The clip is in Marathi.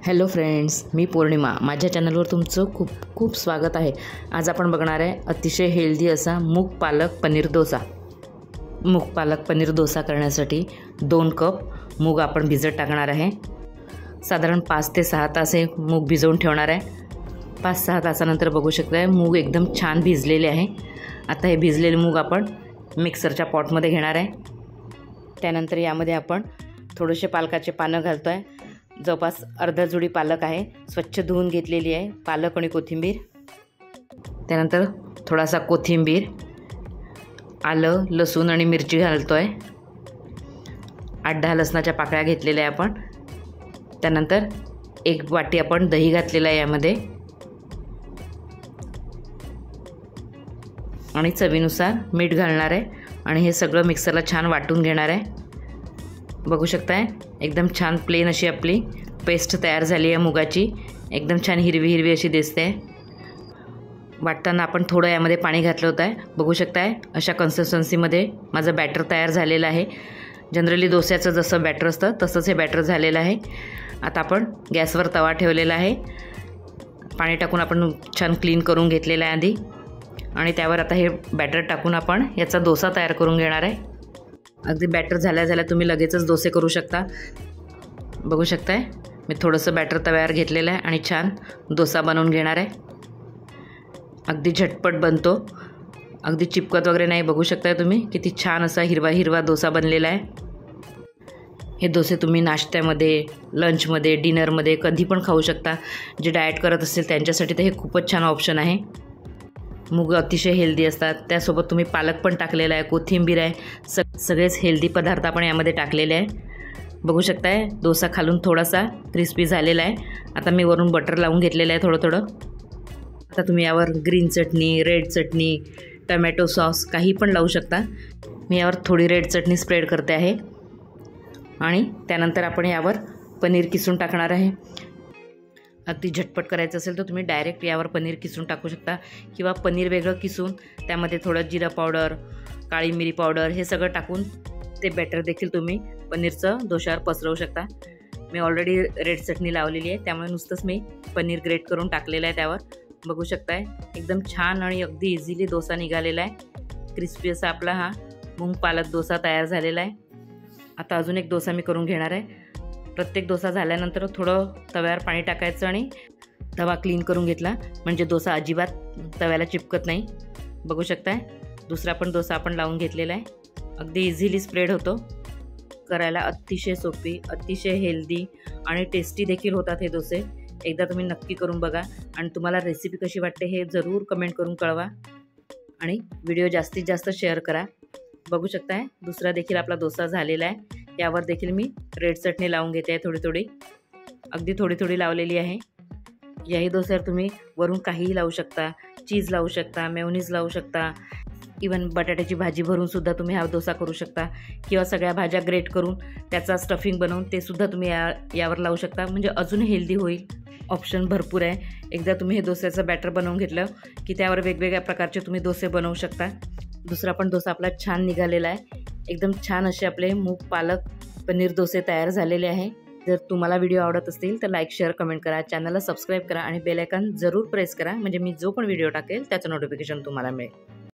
हॅलो फ्रेंड्स, मी पौर्णिमा. माझ्या चॅनलवर तुमचं खूप खूप स्वागत आहे. आज आपण बघणार आहे अतिशय हेल्दी असा मूग पालक पनीर डोसा. मूग पालक पनीर डोसा करण्यासाठी 2 कप मूग आपण भिजत टाकणार आहे. साधारण 5 ते 6 तास हे मूग भिजवून ठेवणार आहे. 5-6 तासानंतर बघू शकता मूग एकदम छान भिजलेले आहे. आता हे भिजलेले मूग आपण मिक्सरच्या पॉटमध्ये घेणार आहे. त्यानंतर यामध्ये आपण थोडेसे पालकाचे पानं घालतो आहे. जवळपास अर्धा जुडी पालक आहे, स्वच्छ धुवून घेतलेली आहे. पालक आणि कोथिंबीर, त्यानंतर थोडासा कोथिंबीर, आलं, लसूण आणि मिरची घालतो आहे. 8-10 लसणाच्या पाकळ्या घेतलेल्या आहे आपण. त्यानंतर 1 वाटी आपण दही घातलेलं आहे यामध्ये, आणि चवीनुसार मीठ घालणार आहे. आणि हे सगळं मिक्सरला छान वाटून घेणार आहे. बघू शकताय एकदम छान प्लेन अशी आपली पेस्ट तयार झाली आहे मुगाची. एकदम छान हिरवी हिरवी अशी दिसते. वाटताना आपण थोडं यामध्ये पाणी घातलं होतं आहे. बघू शकताय अशा कन्सिस्टन्सीमध्ये माझं बॅटर तयार झालेलं आहे. जनरली डोस्याचं जसं बॅटर असतं तसंच हे बॅटर झालेलं आहे. आता आपण गॅसवर तवा ठेवलेला आहे. पाणी टाकून आपण छान क्लीन करून घेतलेलं आहे आधी, आणि त्यावर आता हे बॅटर टाकून आपण याचा डोसा तयार करून घेणार आहे. अगदी बॅटर झाल्या तुम्ही लगेचच डोसे करू शकता. बघू शकताय मी थोडंसं बॅटर तव्यावर घेतलेलं आहे आणि छान डोसा बनवून घेणार आहे. अगदी झटपट बनतो, अगदी चिपकत वगैरे नाही. बघू शकताय तुम्ही किती छान असा हिरवा हिरवा डोसा बनलेला आहे. हे डोसे तुम्ही नाश्त्यामध्ये, लंचमध्ये, डिनरमध्ये कधी पण खाऊ शकता. जे डाएट करत असतील त्यांच्यासाठी तर हे खूपच छान ऑप्शन आहे. मूग अतिशय हेल्दी असतात. त्यासोबत तुम्ही पालक पण टाकलेला आहे, कोथिंबीर आहे. सगळेच हेल्दी पदार्थ आपण यामध्ये टाकलेले आहे. बघू शकताय डोसा खालून थोडासा क्रिस्पी झालेला आहे. आता मी वरून बटर लावून घेतलेलं आहे थोडं थोडं. आता तुम्ही यावर ग्रीन चटणी, रेड चटणी, टमॅटो सॉस काही पण लावू शकता. मी यावर थोडी रेड चटणी स्प्रेड करते आहे. आणि त्यानंतर आपण यावर पनीर किसून टाकणार आहे. अगदी झटपट करायचं असेल तर तुम्ही डायरेक्ट यावर पनीर किसून टाकू शकता, किंवा पनीर वेगळं किसून त्यामध्ये थोडं जिरा पावडर, काळी मिरी पावडर हे सगळं टाकून ते बॅटर देखील तुम्ही पनीरचं डोशावर पसरवू शकता. मी ऑलरेडी रेड चटणी लावलेली आहे, त्यामुळे नुसतंच मी पनीर ग्रेट करून टाकलेलं आहे त्यावर. बघू शकताय एकदम छान आणि अगदी इझिली डोसा निघालेला आहे. क्रिस्पी असा आपला हा मूग पालक डोसा तयार झालेला आहे. आता अजून एक डोसा मी करून घेणार आहे. प्रत्येक डोसा झाल्यानंतर थोडं तव्यावर पाणी टाकायचं आणि तवा क्लीन करून घेतला म्हणजे डोसा अजिबात तव्याला चिपकत नाही. बघू शकताय दुसरा पण डोसा आपण लावून घेतलेला आहे. अगदी इझिली स्प्रेड होतो. करायला अतिशय सोपी, अतिशय हेल्दी आणि टेस्टी देखील होतात हे डोसे. एकदा तुम्ही नक्की करून बघा, आणि तुम्हाला रेसिपी कशी वाटते हे जरूर कमेंट करून कळवा, आणि व्हिडिओ जास्तीत जास्त शेअर करा. बघू शकताय दुसरा देखील आपला डोसा झालेला आहे. यावर देखील मी रेड चटणी लावून घेते आहे थोडी अगदी थोडी लावलेली आहे. याही डोस्यावर तुम्ही वरून काहीही लावू शकता. चीज लावू शकता, मेयोनीज लावू शकता, इवन बटाट्याची भाजी भरून सुद्धा तुम्ही हा डोसा करू शकता, किंवा सगळ्या भाज्या ग्रेट करून त्याचा स्टफिंग बनवून ते सुद्धा तुम्ही यावर लावू शकता. म्हणजे अजून हेल्दी होईल. ऑप्शन भरपूर आहे. एकदा तुम्ही हे डोस्याचं बॅटर बनवून घेतलं की त्यावर वेगवेगळ्या प्रकारचे तुम्ही डोसे बनवू शकता. दुसरा पण डोसा आपला छान निघालेला आहे. एकदम छान असे आपले मूग पालक पनीर डोसे तयार झालेले आहे. जर तुम्हाला व्हिडिओ आवडत असतील तर लाईक, शेअर, कमेंट करा, चॅनलला सबस्क्राईब करा, आणि बेल आयकॉन जरूर प्रेस करा म्हणजे मी जो पण व्हिडिओ टाकेल त्याचं नोटिफिकेशन तुम्हाला मिळेल.